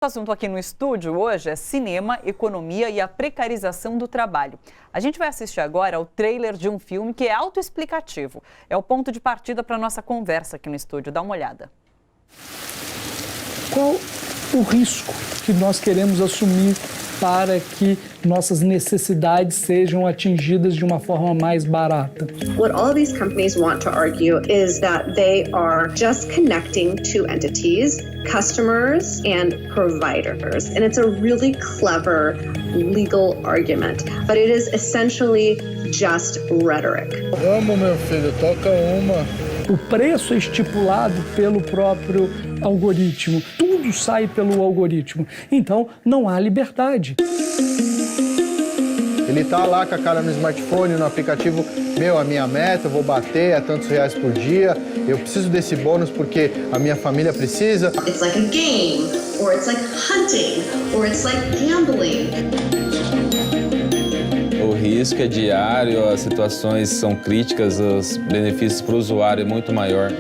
O assunto aqui no estúdio hoje é cinema, economia e a precarização do trabalho. A gente vai assistir agora o trailer de um filme que é autoexplicativo. É o ponto de partida para a nossa conversa aqui no estúdio. Dá uma olhada. Qual o risco que nós queremos assumir para que nossas necessidades sejam atingidas de uma forma mais barata? What all of these companies want to argue is that they are just connecting two entities, customers and providers. And it's a really clever legal argument, but it is essentially just rhetoric. Vamos, meu filho, toca uma. O preço é estipulado pelo próprio algoritmo. Tudo sai pelo algoritmo. Então, não há liberdade. Ele tá lá com a cara no smartphone, no aplicativo, a minha meta, eu vou bater, é tantos reais por dia, eu preciso desse bônus porque a minha família precisa. It's like a game, or it's like hunting, or it's like gambling. O risco é diário, as situações são críticas, os benefícios para o usuário é muito maior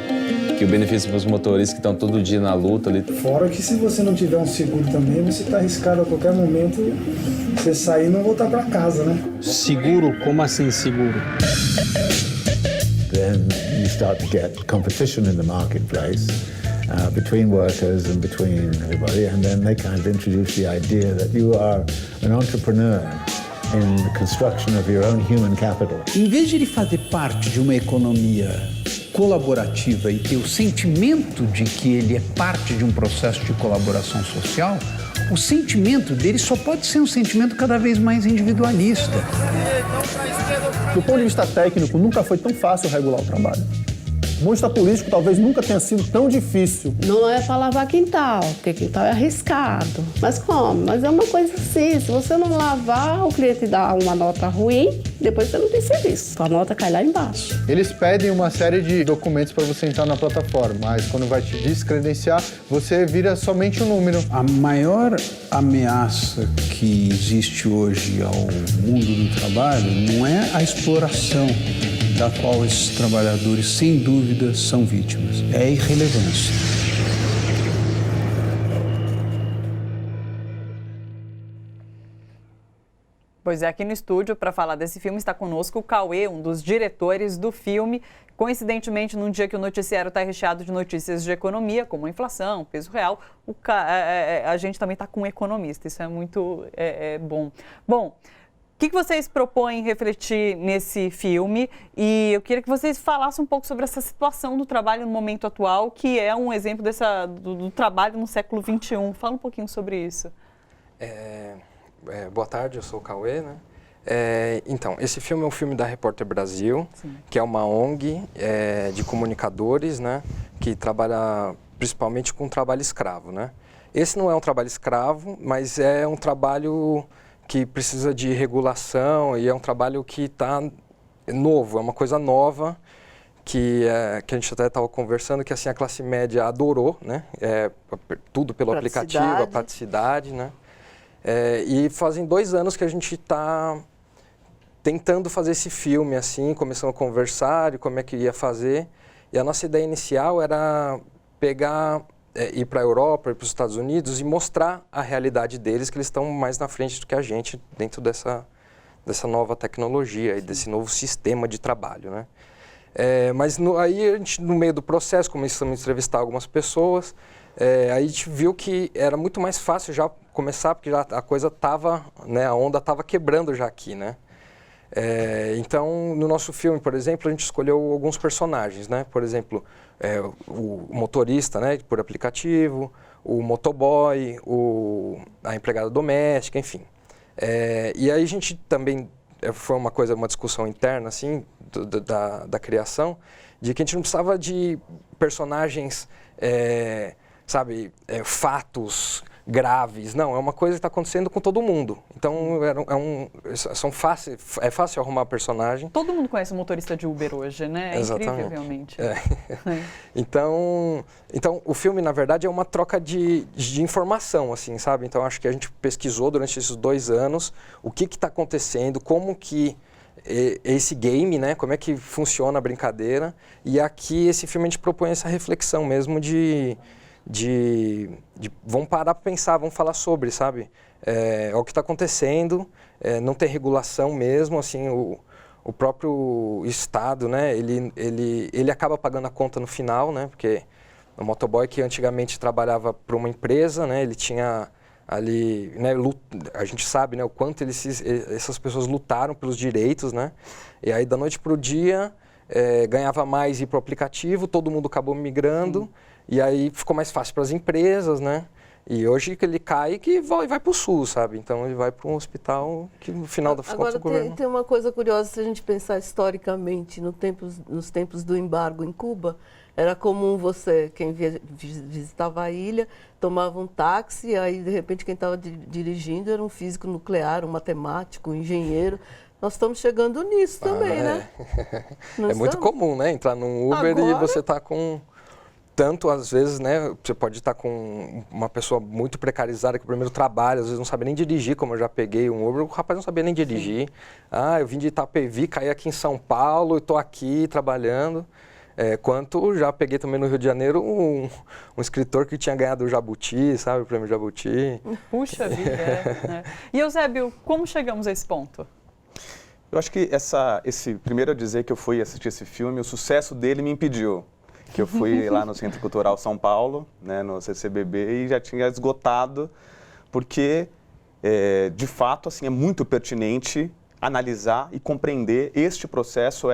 que o benefício para os motoristas que estão todo dia na luta ali. Fora que se você não tiver um seguro também, você está arriscado a qualquer momento você sair e não voltar para casa, né? Seguro? Como assim seguro? Then you start to get competition in the marketplace between workers and between everybody, and then they kind of introduce the idea that you are an entrepreneur in the construction of your own human capital. Em vez de ele fazer parte de uma economia colaborativa e ter o sentimento de que ele é parte de um processo de colaboração social, o sentimento dele só pode ser um sentimento cada vez mais individualista. Do ponto de vista técnico, nunca foi tão fácil regular o trabalho. Do ponto de vista político, talvez nunca tenha sido tão difícil. Não é para lavar quintal, porque quintal é arriscado. Mas como? Mas é uma coisa assim, se você não lavar, o cliente dá uma nota ruim, depois você não tem serviço. A nota cai lá embaixo. Eles pedem uma série de documentos para você entrar na plataforma, mas quando vai te descredenciar, você vira somente um número. A maior ameaça que existe hoje ao mundo do trabalho não é a exploração da qual esses trabalhadores, sem dúvida, são vítimas. É a irrelevância. Pois é, aqui no estúdio, para falar desse filme, está conosco o Cauê, um dos diretores do filme. Coincidentemente, num dia que o noticiário está recheado de notícias de economia, como a inflação, peso real, a gente também está com um economista. Isso é muito bom. Bom, o que vocês propõem refletir nesse filme? E eu queria que vocês falassem um pouco sobre essa situação do trabalho no momento atual, que é um exemplo do trabalho no século XXI. Fala um pouquinho sobre isso. Boa tarde, eu sou o Cauê, né? Então, esse filme é um filme da Repórter Brasil, sim, que é uma ONG de comunicadores, né? Que trabalha principalmente com trabalho escravo, né? Esse não é um trabalho escravo, mas é um trabalho que precisa de regulação e é um trabalho que está novo, é uma coisa nova que a gente até estava conversando, que assim, a classe média adorou, né? Tudo pelo aplicativo, a praticidade, né? E fazem 2 anos que a gente está tentando fazer esse filme, assim, começamos a conversar de como é que ia fazer. E a nossa ideia inicial era pegar, ir para a Europa, ir para os Estados Unidos e mostrar a realidade deles, que eles estão mais na frente do que a gente dentro dessa nova tecnologia e desse novo sistema de trabalho, né? Mas aí a gente, no meio do processo, começamos a entrevistar algumas pessoas, aí a gente viu que era muito mais fácil já começar, porque já a coisa estava, né, a onda estava quebrando já aqui, né? Então, no nosso filme, por exemplo, a gente escolheu alguns personagens, né? Por exemplo, o motorista, né, por aplicativo, o motoboy, a empregada doméstica, enfim. E aí a gente também, foi uma discussão interna, assim, da criação, de que a gente não precisava de personagens, fatos graves. Não, é uma coisa que está acontecendo com todo mundo. Então, é fácil arrumar personagem. Todo mundo conhece o motorista de Uber hoje, né? É incrível, realmente. Então, o filme, na verdade, é uma troca de informação, assim, sabe? Então, acho que a gente pesquisou durante esses 2 anos o que está acontecendo, como que esse game, né? Como é que funciona a brincadeira. E aqui, esse filme, a gente propõe essa reflexão mesmo vamos parar para pensar, vamos falar sobre, sabe? É o que está acontecendo, não tem regulação mesmo, assim, o próprio Estado, né, ele acaba pagando a conta no final, né, porque o motoboy que antigamente trabalhava para uma empresa, né, ele tinha ali, né, a gente sabe, né, o quanto essas pessoas lutaram pelos direitos, né, e aí da noite para o dia ganhava mais ir para o aplicativo, todo mundo acabou migrando, e aí ficou mais fácil para as empresas, né, e hoje que ele cai que vai para o SUS, sabe, então ele vai para um hospital que no final da conta o governo... Tem uma coisa curiosa, se a gente pensar historicamente, nos tempos do embargo em Cuba, era comum quem visitava a ilha, tomava um táxi, aí de repente quem estava dirigindo era um físico nuclear, um matemático, um engenheiro. Nós estamos chegando nisso também, né? É muito comum, né? Entrar num Uber e você tá com... Tanto, às vezes, né? Você pode estar com uma pessoa muito precarizada que primeiro trabalha, às vezes não sabe nem dirigir, como eu já peguei um Uber, o rapaz não sabia nem dirigir. Eu vim de Itapevi, caí aqui em São Paulo, estou aqui trabalhando. Quanto já peguei também no Rio de Janeiro um escritor que tinha ganhado o Jabuti, sabe? O prêmio Jabuti. Puxa vida, E, Eusébio, como chegamos a esse ponto? Eu acho que primeiro a dizer que eu fui assistir esse filme, o sucesso dele me impediu. Que eu fui lá no Centro Cultural São Paulo, né, no CCBB, e já tinha esgotado, porque, de fato, assim, é muito pertinente analisar e compreender este processo,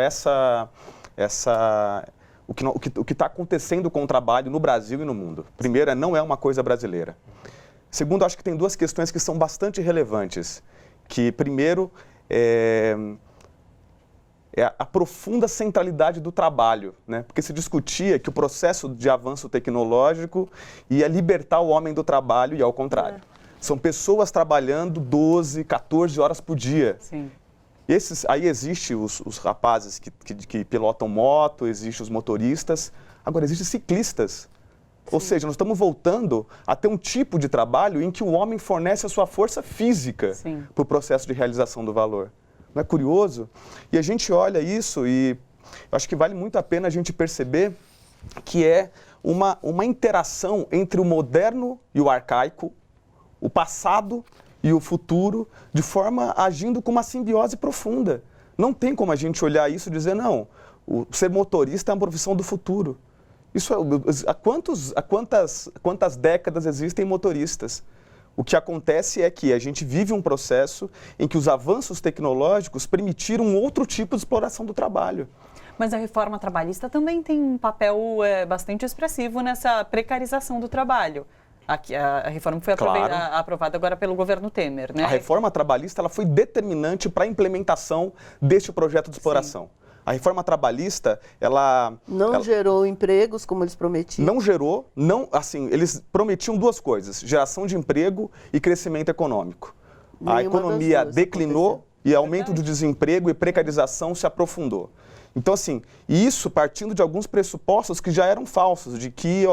o que está acontecendo com o trabalho no Brasil e no mundo. Primeiro, não é uma coisa brasileira. Segundo, acho que tem duas questões que são bastante relevantes. Que, primeiro, é a profunda centralidade do trabalho, né? Porque se discutia que o processo de avanço tecnológico ia libertar o homem do trabalho e ao contrário. São pessoas trabalhando 12, 14 horas por dia. Sim. Aí existem os rapazes que pilotam moto, existem os motoristas, agora existem ciclistas. Sim. Ou seja, nós estamos voltando a ter um tipo de trabalho em que o homem fornece a sua força física para o processo de realização do valor. Não é curioso? E a gente olha isso e acho que vale muito a pena a gente perceber que é uma interação entre o moderno e o arcaico, o passado e o futuro, de forma agindo com uma simbiose profunda. Não tem como a gente olhar isso e dizer, não, ser motorista é uma profissão do futuro. Há quantas décadas existem motoristas? O que acontece é que a gente vive um processo em que os avanços tecnológicos permitiram um outro tipo de exploração do trabalho. Mas a reforma trabalhista também tem um papel bastante expressivo nessa precarização do trabalho. A reforma foi aprovada agora pelo governo Temer, né? A reforma trabalhista ela foi determinante para a implementação deste projeto de exploração. Sim. A reforma trabalhista, ela gerou empregos como eles prometiam? Não gerou, eles prometiam duas coisas, geração de emprego e crescimento econômico. A economia declinou e aumento do desemprego e precarização se aprofundou. Então, assim, isso partindo de alguns pressupostos que já eram falsos, de que,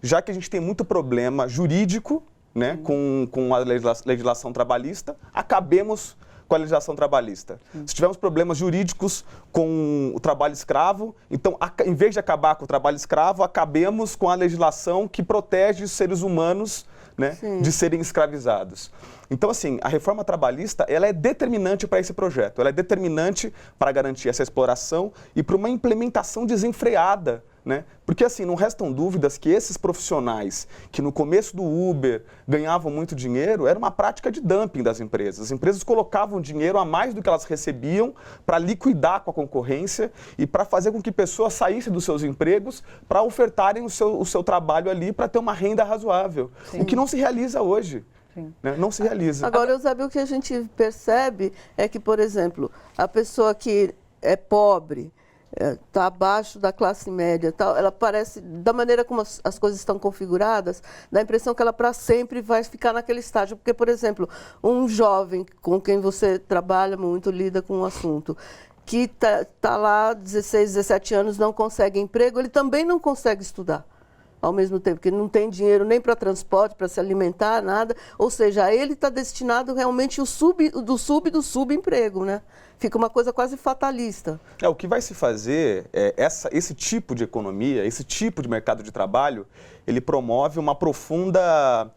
já que a gente tem muito problema jurídico, né, com a legislação trabalhista, acabemos com a legislação trabalhista. Se tivermos problemas jurídicos com o trabalho escravo, então, em vez de acabar com o trabalho escravo, acabemos com a legislação que protege os seres humanos, né, de serem escravizados. Então, assim, a reforma trabalhista, ela é determinante para esse projeto, ela é determinante para garantir essa exploração e para uma implementação desenfreada, né? Porque, assim, não restam dúvidas que esses profissionais que no começo do Uber ganhavam muito dinheiro, era uma prática de dumping das empresas. As empresas colocavam dinheiro a mais do que elas recebiam para liquidar com a concorrência e para fazer com que pessoas saíssem dos seus empregos para ofertarem o seu trabalho ali para ter uma renda razoável. Sim. O que não se realiza hoje. Né? Não se realiza. Agora, Eusébio, o que a gente percebe é que, por exemplo, a pessoa que é pobre, está abaixo da classe média, tal, ela parece, da maneira como as coisas estão configuradas, dá a impressão que ela para sempre vai ficar naquele estágio. Porque, por exemplo, um jovem com quem você trabalha muito, lida com um assunto, que está lá 16, 17 anos, não consegue emprego, ele também não consegue estudar. ao mesmo tempo, que ele não tem dinheiro nem para transporte, para se alimentar, nada. Ou seja, ele está destinado realmente do subemprego, né? Fica uma coisa quase fatalista. O que vai se fazer é esse tipo de economia, esse tipo de mercado de trabalho, ele promove uma profunda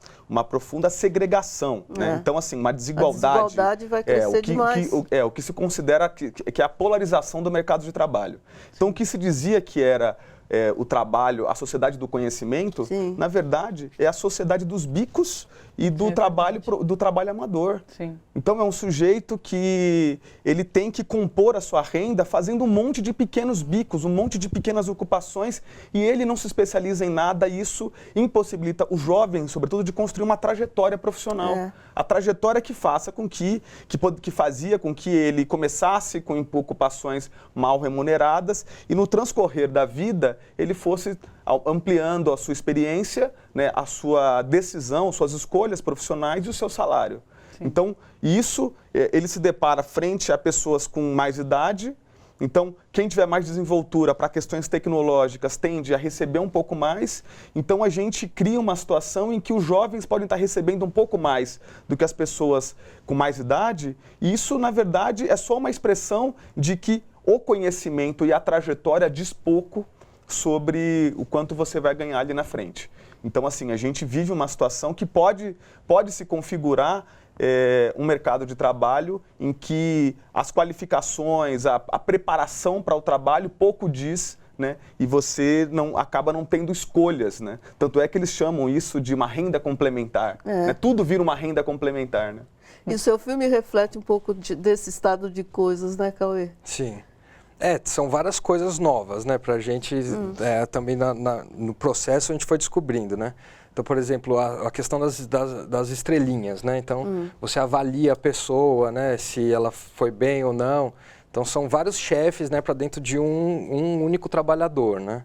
segregação, né? Então, assim, uma desigualdade. A desigualdade vai crescer demais. O que se considera que é a polarização do mercado de trabalho. Então, o que se dizia que era o trabalho, a sociedade do conhecimento, Sim. na verdade, é a sociedade dos bicos e do trabalho amador. Sim. Então, é um sujeito que ele tem que compor a sua renda fazendo um monte de pequenos bicos, um monte de pequenas ocupações, e ele não se especializa em nada, e isso impossibilita o jovem, sobretudo, de construir uma trajetória profissional. A trajetória que fazia com que ele começasse com ocupações mal remuneradas e no transcorrer da vida ele fosse ampliando a sua experiência, né, a sua decisão, suas escolhas profissionais e o seu salário. Sim. Então, isso, ele se depara frente a pessoas com mais idade. Então, quem tiver mais desenvoltura para questões tecnológicas tende a receber um pouco mais. Então, a gente cria uma situação em que os jovens podem estar recebendo um pouco mais do que as pessoas com mais idade. E isso, na verdade, é só uma expressão de que o conhecimento e a trajetória diz pouco sobre o quanto você vai ganhar ali na frente. Então, assim, a gente vive uma situação que pode se configurar um mercado de trabalho em que as qualificações, a preparação para o trabalho pouco diz, né? E você acaba não tendo escolhas, né? Tanto é que eles chamam isso de uma renda complementar. Né? Tudo vira uma renda complementar, né? E o seu filme reflete um pouco desse estado de coisas, né, Cauê? Sim. São várias coisas novas, né, pra gente, também no processo a gente foi descobrindo, né. Então, por exemplo, a questão das estrelinhas, né, então você avalia a pessoa, né, se ela foi bem ou não. Então, são vários chefes, né, para dentro de um único trabalhador, né.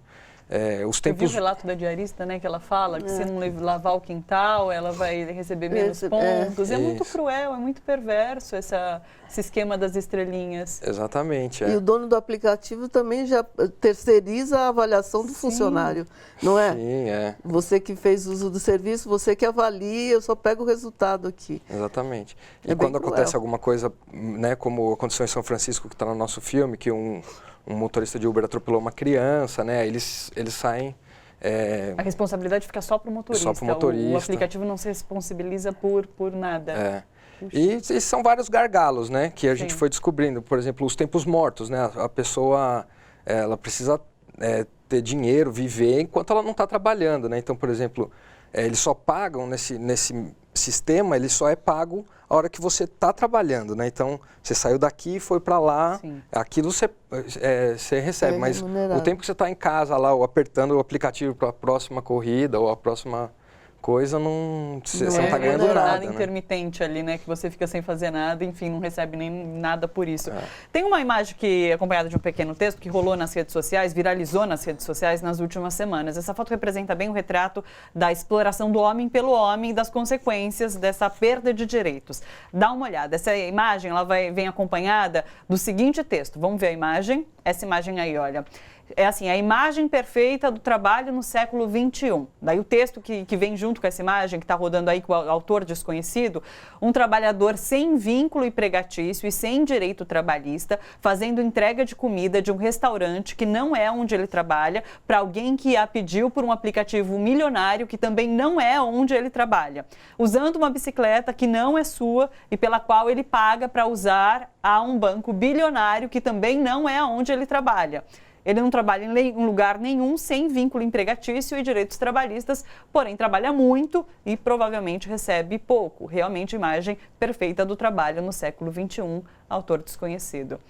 Os tempos... Eu vi o relato da diarista, né, que ela fala que se não lavar o quintal, ela vai receber menos pontos. É muito cruel, é muito perverso esse esquema das estrelinhas. Exatamente. E o dono do aplicativo também já terceiriza a avaliação do funcionário, não é? Sim, Você que fez uso do serviço, você que avalia, eu só pego o resultado aqui. Exatamente. E quando acontece alguma coisa, né, como aconteceu em São Francisco, que está no nosso filme, que um motorista de Uber atropelou uma criança, né? Eles saem... A responsabilidade fica só para o motorista. Só para o motorista. O aplicativo não se responsabiliza por nada. E são vários gargalos, né? Que a gente foi descobrindo. Por exemplo, os tempos mortos, né? A pessoa, ela precisa ter dinheiro, viver, enquanto ela não está trabalhando, né? Então, por exemplo, eles só pagam nesse sistema, ele só é pago a hora que você está trabalhando, né? Então, você saiu daqui e foi para lá, aquilo você recebe, mas o tempo que você está em casa lá, ou apertando o aplicativo para a próxima corrida ou a próxima coisa, você não está ganhando nada, né? Intermitente ali, né? Que você fica sem fazer nada, enfim, não recebe nem nada por isso. Tem uma imagem que, acompanhada de um pequeno texto, que rolou nas redes sociais, viralizou nas redes sociais nas últimas semanas. Essa foto representa bem o retrato da exploração do homem pelo homem e das consequências dessa perda de direitos. Dá uma olhada. Essa imagem, ela vem acompanhada do seguinte texto. Vamos ver a imagem? Essa imagem aí, olha. É assim, a imagem perfeita do trabalho no século XXI. Daí o texto que vem junto com essa imagem, que está rodando aí com o autor desconhecido, um trabalhador sem vínculo empregatício e sem direito trabalhista, fazendo entrega de comida de um restaurante que não é onde ele trabalha, para alguém que a pediu por um aplicativo milionário que também não é onde ele trabalha. Usando uma bicicleta que não é sua e pela qual ele paga para usar a um banco bilionário que também não é onde ele trabalha. Ele não trabalha em lugar nenhum, sem vínculo empregatício e direitos trabalhistas, porém trabalha muito e provavelmente recebe pouco. Realmente, imagem perfeita do trabalho no século XXI, autor desconhecido.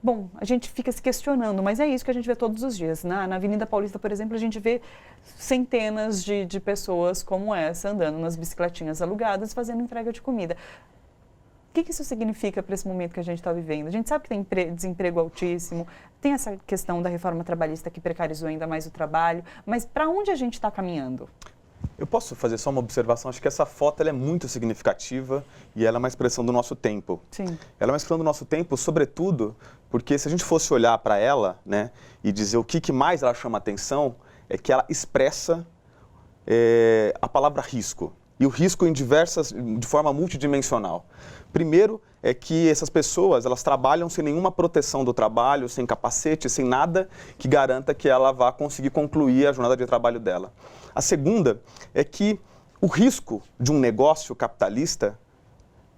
Bom, a gente fica se questionando, mas é isso que a gente vê todos os dias. Na Avenida Paulista, por exemplo, a gente vê centenas de pessoas como essa andando nas bicicletinhas alugadas, fazendo entrega de comida. O que isso significa para esse momento que a gente está vivendo? A gente sabe que tem desemprego altíssimo, tem essa questão da reforma trabalhista que precarizou ainda mais o trabalho, mas para onde a gente está caminhando? Eu posso fazer só uma observação? Acho que essa foto ela é muito significativa e ela é uma expressão do nosso tempo. Sim. Ela é uma expressão do nosso tempo, sobretudo, porque se a gente fosse olhar para ela, né, e dizer o que mais ela chama atenção, é que ela expressa a palavra risco. E o risco de forma multidimensional. Primeiro é que essas pessoas, elas trabalham sem nenhuma proteção do trabalho, sem capacete, sem nada que garanta que ela vá conseguir concluir a jornada de trabalho dela. A segunda é que o risco de um negócio capitalista,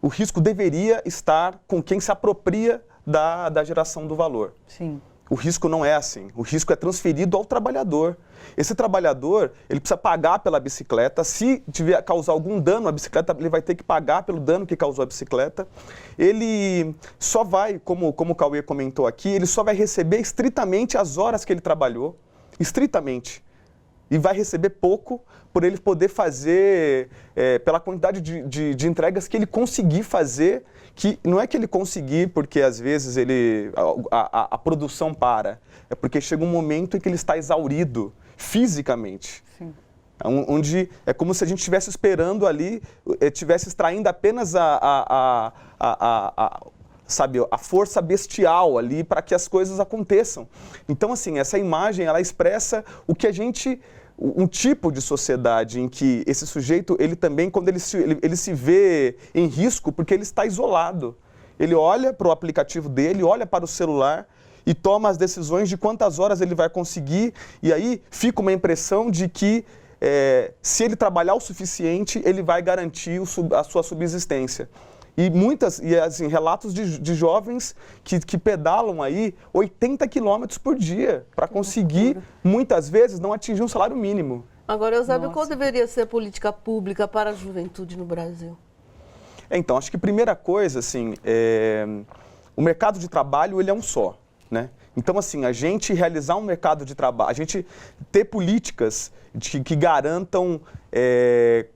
o risco deveria estar com quem se apropria da geração do valor. Sim. O risco não é assim. O risco é transferido ao trabalhador. Esse trabalhador, ele precisa pagar pela bicicleta. Se tiver causar algum dano à bicicleta, ele vai ter que pagar pelo dano que causou a bicicleta. Ele só vai, como o Cauê comentou aqui, ele só vai receber estritamente as horas que ele trabalhou. Estritamente. E vai receber pouco por ele poder fazer, pela quantidade de entregas que ele conseguir fazer, que não é que ele conseguir porque às vezes a produção para, é porque chega um momento em que ele está exaurido fisicamente. Sim. Onde é como se a gente estivesse esperando ali, estivesse extraindo apenas sabe, a força bestial ali para que as coisas aconteçam. Então, assim, essa imagem, ela expressa o que a gente, um tipo de sociedade em que esse sujeito, ele também, quando ele se vê em risco, porque ele está isolado. Ele olha para o aplicativo dele, olha para o celular e toma as decisões de quantas horas ele vai conseguir, e aí fica uma impressão de que se ele trabalhar o suficiente, ele vai garantir a sua subsistência. E assim, relatos de jovens que pedalam aí 80 quilômetros por dia para conseguir, muitas vezes, não atingir um salário mínimo. Agora, Eusébio, qual deveria ser a política pública para a juventude no Brasil? Então, acho que a primeira coisa, assim, o mercado de trabalho, ele é um só, né? Então, assim, a gente realizar um mercado de trabalho, a gente ter políticas que garantam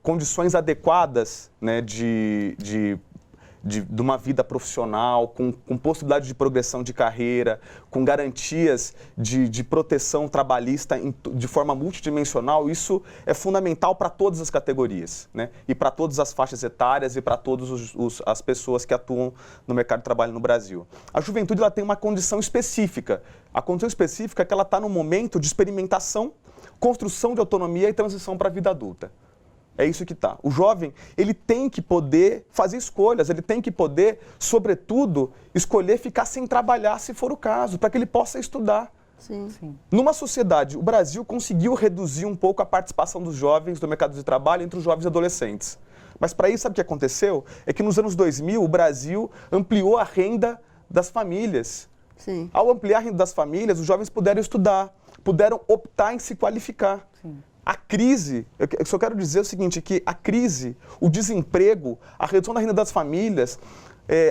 condições adequadas, né, de uma vida profissional, com possibilidade de progressão de carreira, com garantias de proteção trabalhista de forma multidimensional, isso é fundamental para todas as categorias, né? E para todas as faixas etárias e para todas as pessoas que atuam no mercado de trabalho no Brasil. A juventude ela tem uma condição específica. A condição específica é que ela está no momento de experimentação, construção de autonomia e transição para a vida adulta. É isso que está. O jovem, ele tem que poder fazer escolhas, ele tem que poder, sobretudo, escolher ficar sem trabalhar, se for o caso, para que ele possa estudar. Sim. Numa sociedade, o Brasil conseguiu reduzir um pouco a participação dos jovens no mercado de trabalho entre os jovens e adolescentes. Mas para isso, sabe o que aconteceu? É que nos anos 2000, o Brasil ampliou a renda das famílias. Sim. Ao ampliar a renda das famílias, os jovens puderam estudar, puderam optar em se qualificar. Sim. A crise, eu só quero dizer o seguinte, que a crise, o desemprego, a redução da renda das famílias,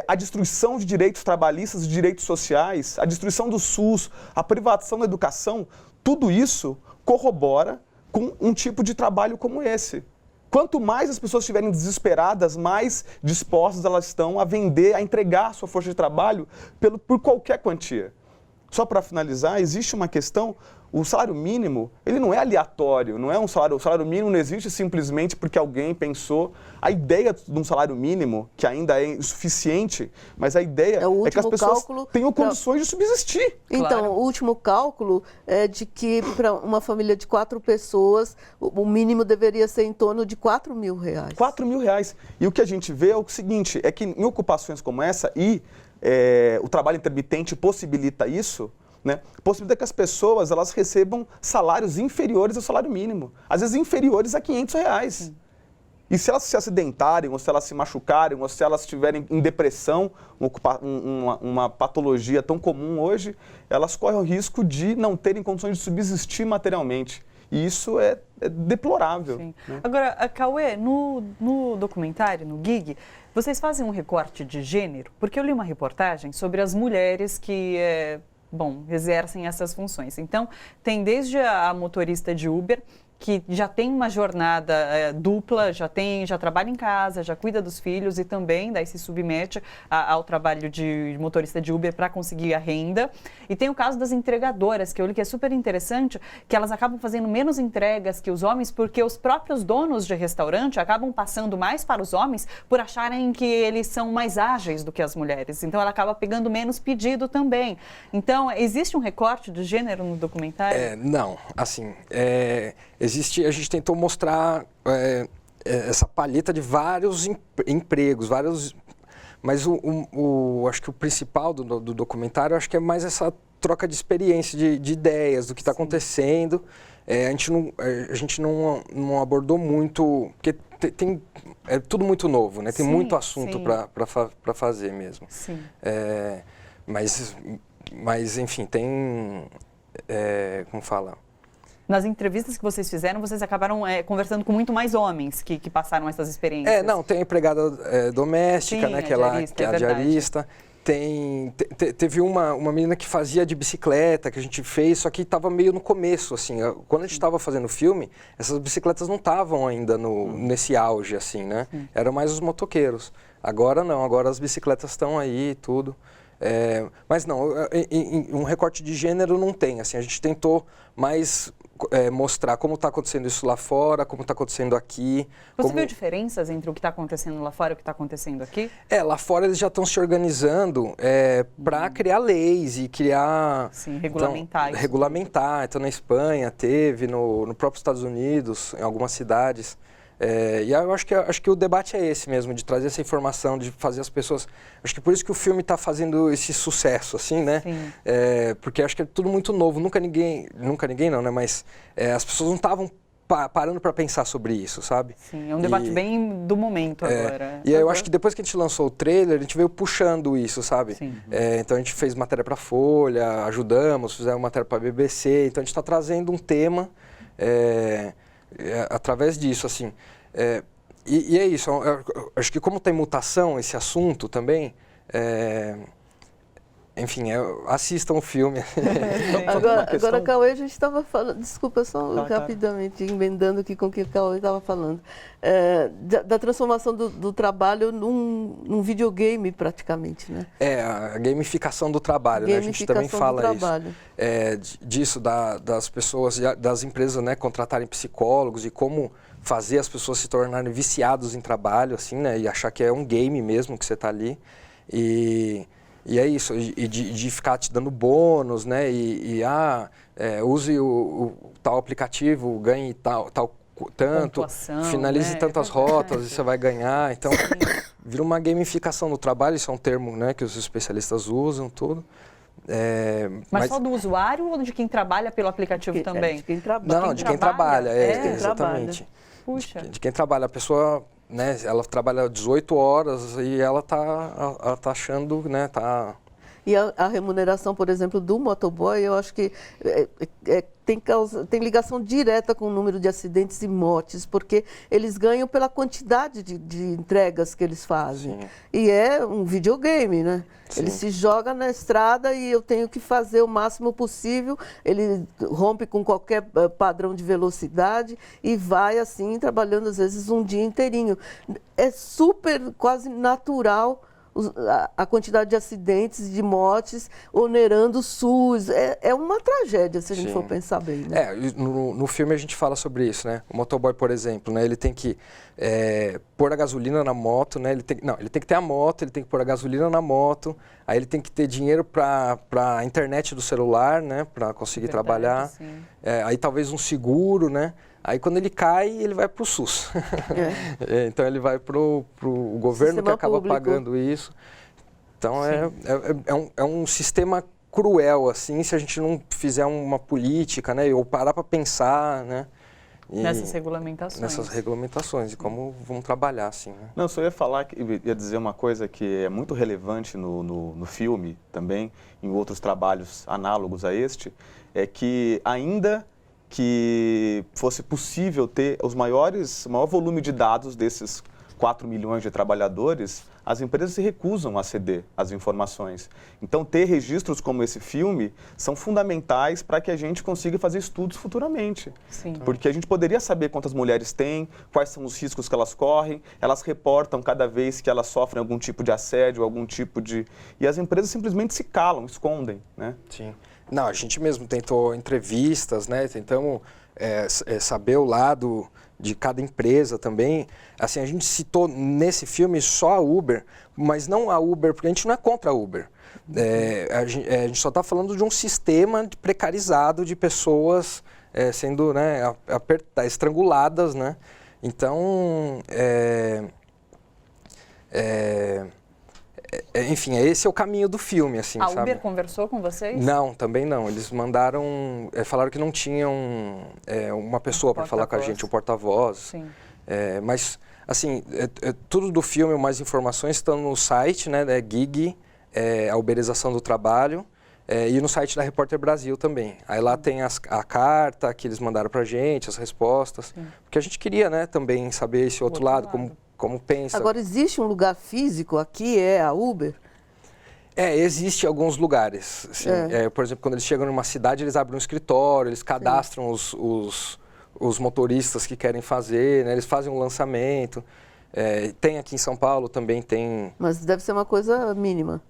a destruição de direitos trabalhistas e direitos sociais, a destruição do SUS, a privatização da educação, tudo isso corrobora com um tipo de trabalho como esse. Quanto mais as pessoas estiverem desesperadas, mais dispostas elas estão a vender, a entregar a sua força de trabalho por qualquer quantia. Só para finalizar, existe uma questão, o salário mínimo, ele não é aleatório, não é um salário, o salário mínimo não existe simplesmente porque alguém pensou. A ideia de um salário mínimo, que ainda é insuficiente, mas a ideia é que as pessoas tenham condições de subsistir. Então, Claro. o último cálculo é de que para uma família de 4 pessoas, o mínimo deveria ser em torno de R$4 mil. R$4.000. E o que a gente vê é o seguinte, é que em ocupações como essa, o trabalho intermitente possibilita isso, né? Possibilita que as pessoas elas recebam salários inferiores ao salário mínimo, às vezes inferiores a R$500. Sim. E se elas se acidentarem, ou se elas se machucarem, ou se elas estiverem em depressão, uma patologia tão comum hoje, elas correm o risco de não terem condições de subsistir materialmente. E isso é deplorável. Sim. Né? Agora, Cauê, no documentário, no GIG, vocês fazem um recorte de gênero? Porque eu li uma reportagem sobre as mulheres que, exercem essas funções. Então, tem desde a motorista de Uber que já tem uma jornada dupla, já trabalha em casa, já cuida dos filhos e também daí se submete ao trabalho de motorista de Uber para conseguir a renda. E tem o caso das entregadoras, que eu li que é super interessante, que elas acabam fazendo menos entregas que os homens porque os próprios donos de restaurante acabam passando mais para os homens por acharem que eles são mais ágeis do que as mulheres. Então ela acaba pegando menos pedido também. Então existe um recorte de gênero no documentário? Não, assim, a gente tentou mostrar essa palheta de vários empregos, mas acho que o principal do documentário acho que é mais essa troca de experiência, de ideias, do que está acontecendo. A gente não abordou muito, porque é tudo muito novo, né? Tem muito assunto para fazer mesmo. Sim. Mas enfim, tem, como fala? Nas entrevistas que vocês fizeram, vocês acabaram conversando com muito mais homens que passaram essas experiências. Tem a empregada doméstica, sim, né, que é a diarista. Teve uma menina que fazia de bicicleta, que a gente fez, só que estava meio no começo, assim. Quando a gente estava fazendo o filme, essas bicicletas não estavam ainda nesse auge, assim, né? Eram mais os motoqueiros. Agora não, agora as bicicletas estão aí e tudo. Mas não, um recorte de gênero não tem, assim. A gente tentou mais mostrar como está acontecendo isso lá fora, como está acontecendo aqui. Você viu diferenças entre o que está acontecendo lá fora e o que está acontecendo aqui? Lá fora eles já estão se organizando para criar leis e criar... Sim, regulamentar. Então, regulamentar. Então, na Espanha teve, no próprio Estados Unidos, em algumas cidades. E eu acho que o debate é esse mesmo, de trazer essa informação, de fazer as pessoas... Acho que por isso que o filme está fazendo esse sucesso, assim, né? Porque acho que é tudo muito novo. Nunca ninguém não, né? Mas as pessoas não estavam parando para pensar sobre isso, sabe? Sim, é um debate bem do momento agora. E eu acho que depois que a gente lançou o trailer, a gente veio puxando isso, sabe? Sim. Então a gente fez matéria para Folha, ajudamos, fizemos matéria para a BBC. Então a gente está trazendo um tema... através disso, assim. E é isso, acho que como tem mutação esse assunto também, enfim, assistam o filme. Agora, Cauê, a gente estava falando, desculpa, só rapidamente, emendando aqui com o que o Cauê estava falando, da transformação do trabalho num videogame, praticamente, né? A gamificação do trabalho, né? A gente também fala isso. Disso, das pessoas, das empresas, né, contratarem psicólogos e como fazer as pessoas se tornarem viciados em trabalho, assim, né? E achar que é um game mesmo que você está ali. E é isso, e de ficar te dando bônus, né? Use o tal aplicativo, ganhe tanto, finalize tantas rotas e você vai ganhar. Então, vira uma gamificação do trabalho, isso é um termo, né, que os especialistas usam, tudo. Mas só do usuário ou de quem trabalha pelo aplicativo também? De quem trabalha. Não, de quem trabalha, exatamente. Puxa. De quem trabalha, a pessoa... Né, ela trabalha 18 horas e ela tá achando, né, E a remuneração, por exemplo, do motoboy, eu acho que tem ligação direta com o número de acidentes e mortes, porque eles ganham pela quantidade de entregas que eles fazem. Sim. E é um videogame, né? Sim. Ele se joga na estrada e eu tenho que fazer o máximo possível, ele rompe com qualquer padrão de velocidade e vai assim, trabalhando às vezes um dia inteirinho. É super, quase natural a quantidade de acidentes, de mortes, onerando o SUS. É uma tragédia, se a gente for pensar bem. Né? No filme a gente fala sobre isso, né? O motoboy, por exemplo, né? Ele tem que pôr a gasolina na moto, né? Ele tem que ter a moto, ele tem que pôr a gasolina na moto, aí ele tem que ter dinheiro para a internet do celular, né? Para conseguir trabalhar. Aí talvez um seguro, né? Aí quando ele cai, ele vai para o SUS. Então ele vai para o governo sistema que acaba público. Pagando isso. Então é um sistema cruel, assim, se a gente não fizer uma política, né? Ou parar para pensar, né? Nessas regulamentações. Nessas regulamentações, e como vamos trabalhar, assim. Né? Não, só ia dizer uma coisa que é muito relevante no filme também, em outros trabalhos análogos a este, é que ainda que fosse possível ter o maior volume de dados desses 4 milhões de trabalhadores, as empresas se recusam a ceder as informações. Então, ter registros como esse filme são fundamentais para que a gente consiga fazer estudos futuramente. Sim. Porque a gente poderia saber quantas mulheres têm, quais são os riscos que elas correm, elas reportam cada vez que elas sofrem algum tipo de assédio, algum tipo de... E as empresas simplesmente se calam, escondem, né? Sim. Não, a gente mesmo tentou entrevistas, né? Tentamos saber o lado de cada empresa também. Assim, a gente citou nesse filme só a Uber, mas não a Uber, porque a gente não é contra a Uber. A gente só está falando de um sistema precarizado de pessoas sendo, né, estranguladas, né? Então, enfim, esse é o caminho do filme, assim, a sabe? Uber conversou com vocês? Não, também não. Eles mandaram, falaram que não tinham uma pessoa para falar com a gente, o porta-voz. Sim. Mas, assim, tudo do filme, mais informações estão no site, né, da GIG, a uberização do trabalho, e no site da Repórter Brasil também. Aí lá tem a carta que eles mandaram para a gente, as respostas, porque a gente queria, né, também saber esse outro lado. Como pensa. Agora, existe um lugar físico aqui, a Uber? Existe alguns lugares. Assim, por exemplo, quando eles chegam numa cidade, eles abrem um escritório, eles cadastram os motoristas que querem fazer, né? Eles fazem um lançamento. Tem aqui em São Paulo também, tem... Mas deve ser uma coisa mínima.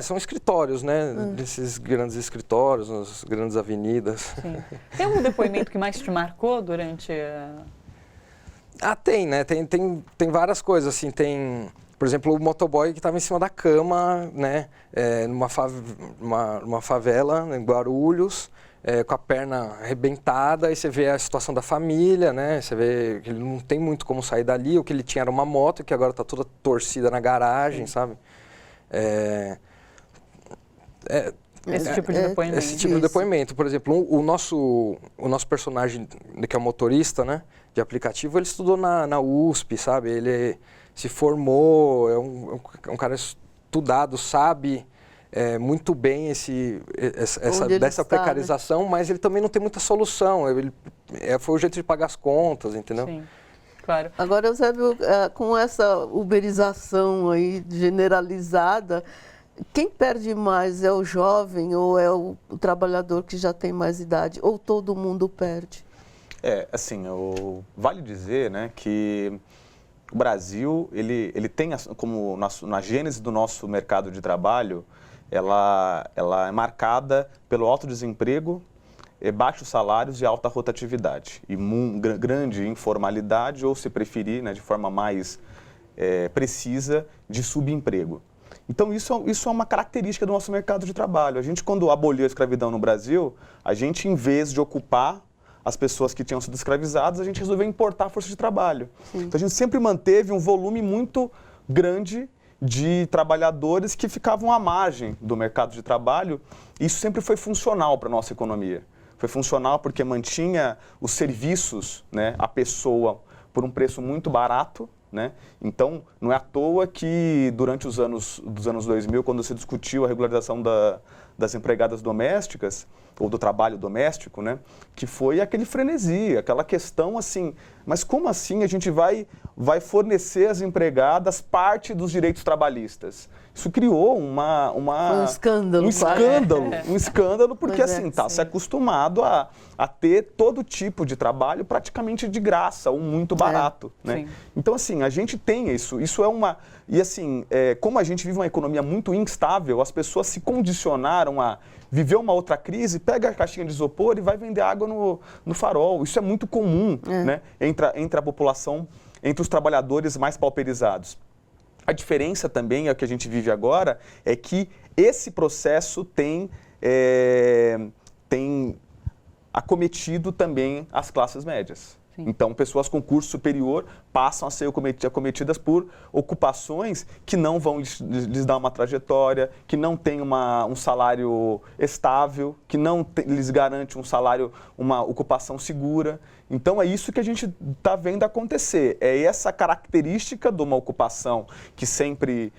São escritórios, né? Desses grandes escritórios, nas grandes avenidas. Sim. Tem um depoimento que mais te marcou durante... Tem, né? Tem várias coisas, assim, tem... Por exemplo, o motoboy que estava em cima da cama, né? Numa favela, em Guarulhos, com a perna arrebentada, aí você vê a situação da família, né? Você vê que ele não tem muito como sair dali, o que ele tinha era uma moto, que agora está toda torcida na garagem, sabe? Esse tipo de depoimento. Esse tipo de depoimento. Por exemplo, o nosso personagem, que é o motorista, né, de aplicativo, ele estudou na USP, sabe? Ele se formou, é um cara estudado, sabe muito bem dessa precarização, né? Mas ele também não tem muita solução. Foi o jeito de pagar as contas, entendeu? Sim. Claro. Agora, Eusébio, com essa uberização aí generalizada, quem perde mais é o jovem ou é o trabalhador que já tem mais idade? Ou todo mundo perde? Assim, vale dizer, né, que o Brasil, ele tem, como na gênese do nosso mercado de trabalho, ela é marcada pelo alto desemprego, baixos salários e alta rotatividade. E grande informalidade, ou se preferir, né, de forma mais precisa, de subemprego. Então, isso é uma característica do nosso mercado de trabalho. A gente, quando aboliu a escravidão no Brasil, a gente, em vez de ocupar as pessoas que tinham sido escravizadas, a gente resolveu importar força de trabalho. Sim. Então, a gente sempre manteve um volume muito grande de trabalhadores que ficavam à margem do mercado de trabalho. E isso sempre foi funcional para a nossa economia. Foi funcional porque mantinha os serviços, né, a pessoa, por um preço muito barato, né? Então, não é à toa que durante os anos 2000, quando se discutiu a regularização das empregadas domésticas, ou do trabalho doméstico, né? Que foi aquele frenesi, aquela questão assim, mas como assim a gente vai fornecer às empregadas parte dos direitos trabalhistas? Isso criou um escândalo. Um escândalo, porque assim, está se acostumado a ter todo tipo de trabalho praticamente de graça, ou muito barato, né? Sim. Então, assim, a gente tem isso é uma... E assim, como a gente vive uma economia muito instável, as pessoas se condicionaram a viver uma outra crise, pega a caixinha de isopor e vai vender água no farol. Isso é muito comum, né, entre a população, entre os trabalhadores mais pauperizados. A diferença também, é o que a gente vive agora, é que esse processo tem acometido também as classes médias. Sim. Então, pessoas com curso superior passam a ser acometidas por ocupações que não vão lhes dar uma trajetória, que não têm um salário estável, que não lhes garante um salário, uma ocupação segura. Então, é isso que a gente está vendo acontecer. É essa característica de uma ocupação que sempre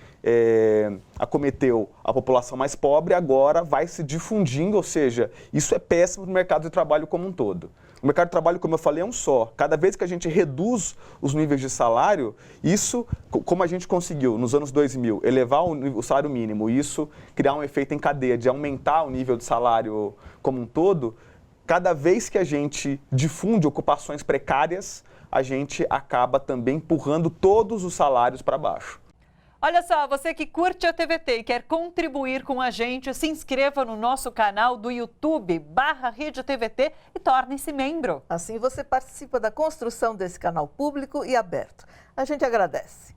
acometeu a população mais pobre, agora vai se difundindo, ou seja, isso é péssimo no mercado de trabalho como um todo. O mercado de trabalho, como eu falei, é um só. Cada vez que a gente reduz os níveis de salário, isso, como a gente conseguiu nos anos 2000, elevar o salário mínimo, isso criar um efeito em cadeia de aumentar o nível de salário como um todo, cada vez que a gente difunde ocupações precárias, a gente acaba também empurrando todos os salários para baixo. Olha só, você que curte a TVT e quer contribuir com a gente, se inscreva no nosso canal do YouTube, /Rede TVT e torne-se membro. Assim você participa da construção desse canal público e aberto. A gente agradece.